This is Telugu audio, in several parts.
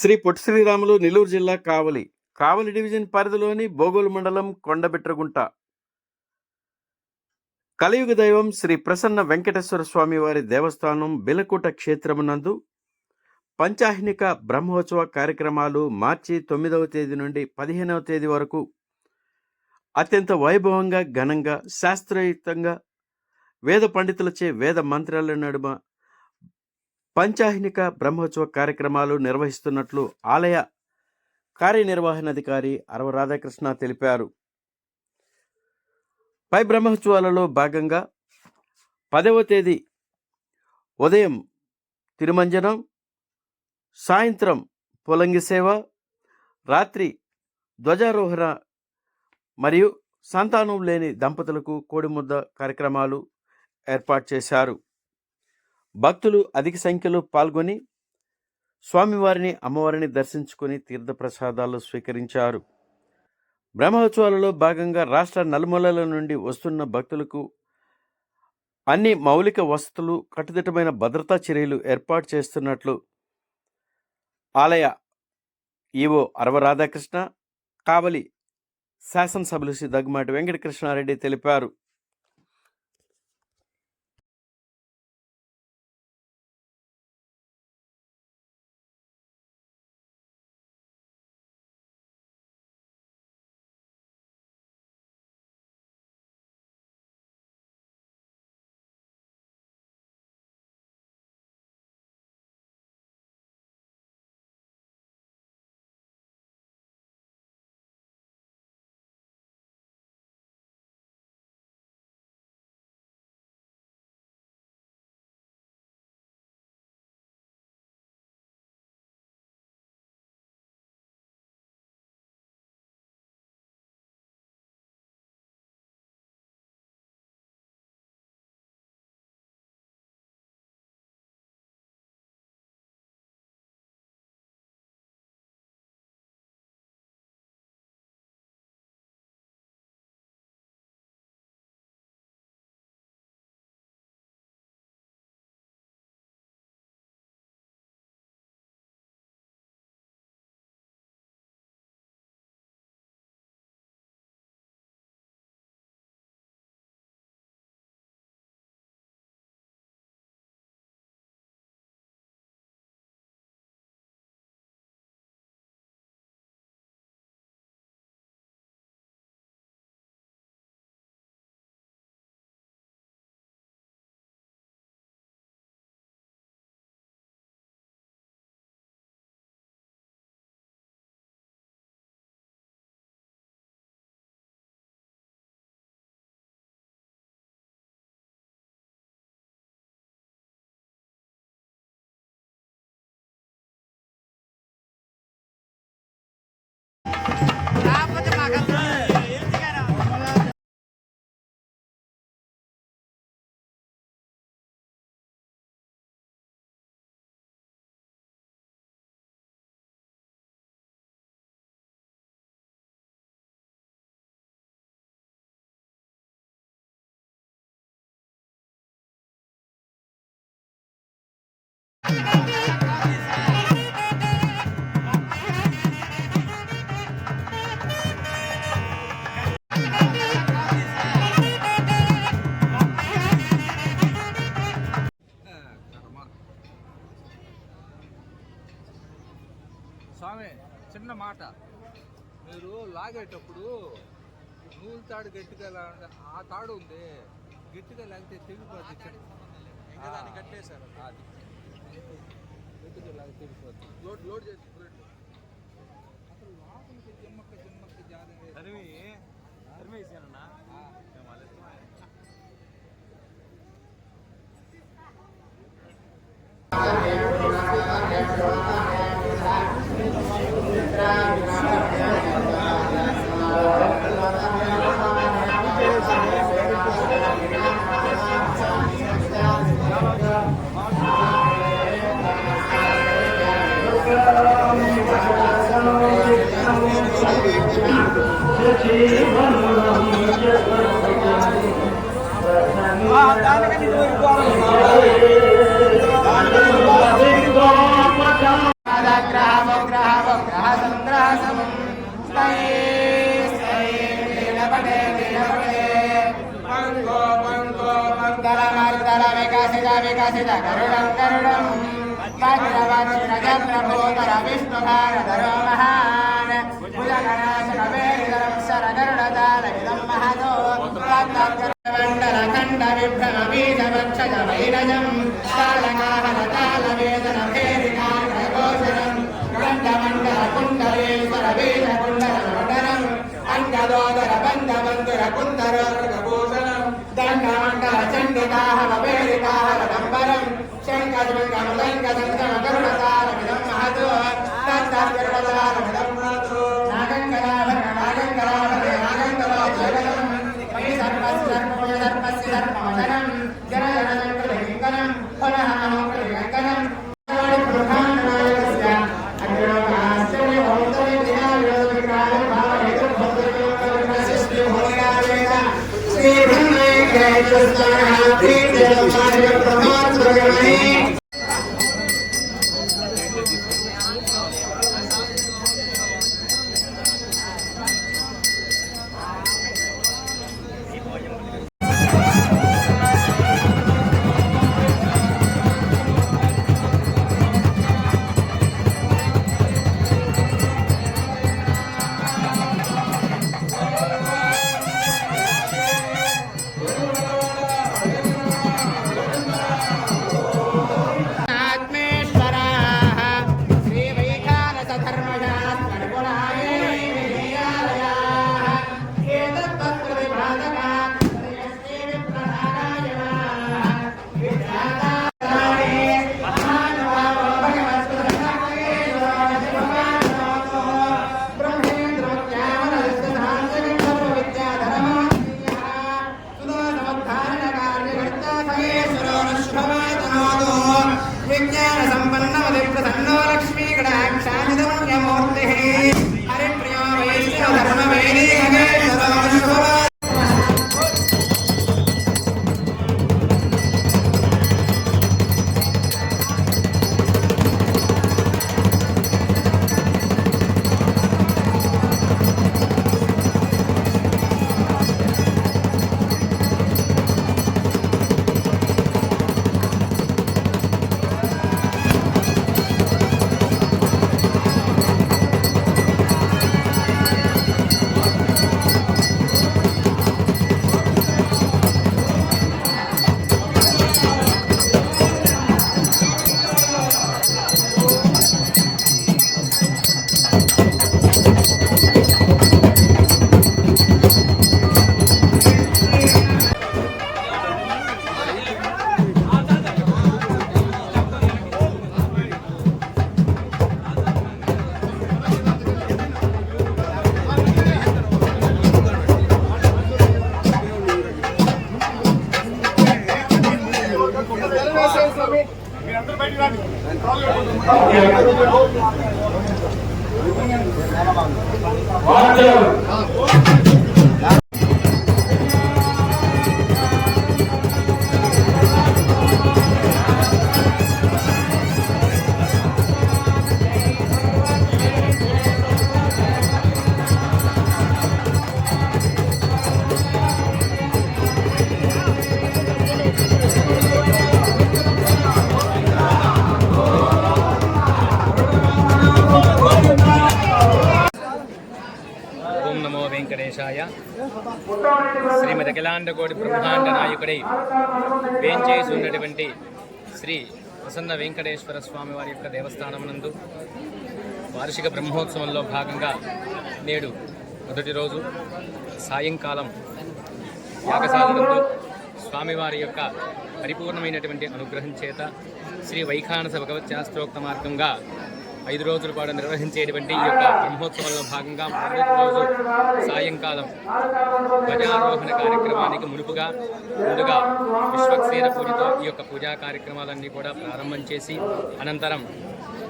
శ్రీ పొట్టి శ్రీరాములు నెల్లూరు జిల్లా కావలి డివిజన్ పరిధిలోని బోగోలు మండలం కొండబిట్రగుంట కలియుగ దైవం శ్రీ ప్రసన్న వెంకటేశ్వర స్వామి వారి దేవస్థానం బిలకూట క్షేత్రమునందు పంచాహ్నిక బ్రహ్మోత్సవ కార్యక్రమాలు మార్చి 9వ తేదీ నుండి 15వ తేదీ వరకు అత్యంత వైభవంగా ఘనంగా శాస్త్రయుక్తంగా వేద పండితులచే వేద మంత్రాల నడుమ పంచాహ్నిక బ్రహ్మోత్సవ కార్యక్రమాలు నిర్వహిస్తున్నట్లు ఆలయ కార్యనిర్వహణాధికారి అరవ రాధాకృష్ణ తెలిపారు. పై బ్రహ్మోత్సవాలలో భాగంగా 10వ తేదీ ఉదయం తిరుమంజనం, సాయంత్రం పొలంగి సేవ, రాత్రి ధ్వజారోహణ మరియు సంతానం లేని దంపతులకు కోడిముద్ద కార్యక్రమాలు ఏర్పాటు చేశారు. భక్తులు అధిక సంఖ్యలో పాల్గొని స్వామివారిని అమ్మవారిని దర్శించుకొని తీర్థప్రసాదాలు స్వీకరించారు. బ్రహ్మోత్సవాలలో భాగంగా రాష్ట్ర నలుమూలల నుండి వస్తున్న భక్తులకు అన్ని మౌలిక వసతులు, కట్టుదిట్టమైన భద్రతా చర్యలు ఏర్పాటు చేస్తున్నట్లు ఆలయ ఈవో అరవ రాధాకృష్ణ, కావలి శాసనసభ్యులు శ్రీ దగ్గుమాటి వెంకటకృష్ణారెడ్డి తెలిపారు. స్వామి, చిన్న మాట, మీరు లాగేటప్పుడు నూలు తాడు గట్టిగా ఆ తాడు ఉంది, గట్టిగా లాగితే తెగిపోద్ది. దాన్ని కట్టేశారు, అది గట్టిగా లాగి తెగిపోద్ది. లోడ్ చేసి అసలు లోపలికి జిమ్మక్క జాగ్రత్త తరిమేసానన్నా. గ్రామ వికసిత గరుడం గరుడం వజ్రవజ్రజప్రభూతర విష్ణుభారధరో మహాన్ భుజగణాశకవేరిధరం శరగరుడతాళవిదం మహతో మండలఖండ విభ్రమ బీజవక్షజ వైరజం తాళకాహరతాళవేదన భేరికాఘోషరం గండమండల కుండలేశ్వర బీజ కుండల మండలం అంగదోదర బంధబంధుర కుందరోర్గభూషణం దండమండల చండికాహర వేరికాహర దంబరం శంకరుంగములంగదంగమ గరుడతాళమిదం మహతో తత్తగరుడతాళమిదం మహతో నాగంగరాభరణ నాగంగరాభరణ నాగంగరాజగదం మయి సర్వస్య సర్వస్య సర్వమదనం జన జనజంకృలింగనం పునః మంకృలింగనం శ్రీమతి అఖిలాండకోటి బ్రహ్మాండ నాయకుడై వేంచేసి ఉన్నటువంటి శ్రీ ప్రసన్న వెంకటేశ్వర స్వామి వారి యొక్క దేవస్థానం నందు వార్షిక బ్రహ్మోత్సవంలో భాగంగా నేడు మొదటి రోజు సాయంకాలం యాగశాలనందు స్వామివారి యొక్క పరిపూర్ణమైనటువంటి అనుగ్రహం చేత శ్రీ వైఖానస భగవత్ శాస్త్రోక్త మార్గంగా 5 రోజుల పాటు నిర్వహించేటువంటి ఈ యొక్క బ్రహ్మోత్సవంలో భాగంగా మొదటి రోజు సాయంకాలం ధ్వజారోహణ కార్యక్రమానికి ముందుగా విశ్వక్సేన పూజతో ఈ యొక్క పూజా కార్యక్రమాలన్నీ కూడా ప్రారంభం చేసి అనంతరం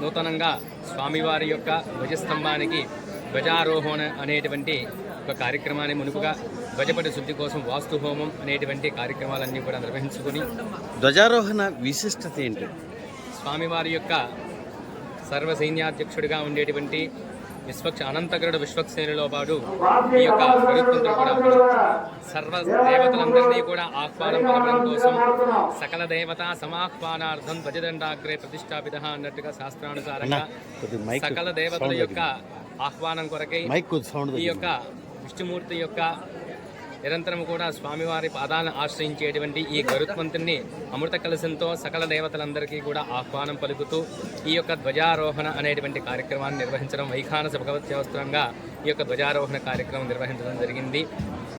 నూతనంగా స్వామివారి యొక్క ధ్వజస్తంభానికి ధ్వజారోహణ అనేటువంటి ఒక కార్యక్రమాన్ని మునుపుగా ధ్వజపటి శుద్ధి కోసం వాస్తు హోమం అనేటువంటి కార్యక్రమాలన్నీ కూడా నిర్వహించుకుని ధ్వజారోహణ విశిష్టత ఏంటి? స్వామివారి యొక్క సర్వసైన్యాధ్యక్షుడిగా ఉండేటువంటి అనంతగరుడు విశ్వక్సేనులో పాటు ఈ యొక్క గరుత్మంతుడు కూడా సర్వ దేవతలందరినీ కూడా ఆహ్వానం పలకడం కోసం సకల దేవత సమాహ్వానార్థం ధ్వజదండాగ్రే ప్రతిష్టాపిత అన్నట్టుగా శాస్త్రానుసారంగా సకల దేవతల యొక్క ఆహ్వానం కొరకై ఈ యొక్క విష్ణుమూర్తి యొక్క నిరంతరం కూడా స్వామివారి పాదాలను ఆశ్రయించేటువంటి ఈ గరుత్మంతుని అమృత కలశంతో సకల దేవతలందరికీ కూడా ఆహ్వానం పలుకుతూ ఈ యొక్క ధ్వజారోహణ అనేటువంటి కార్యక్రమాన్ని నిర్వహించడం వైఖానస భగవత్ దేవస్థానంగా ఈ యొక్క ధ్వజారోహణ కార్యక్రమం నిర్వహించడం జరిగింది.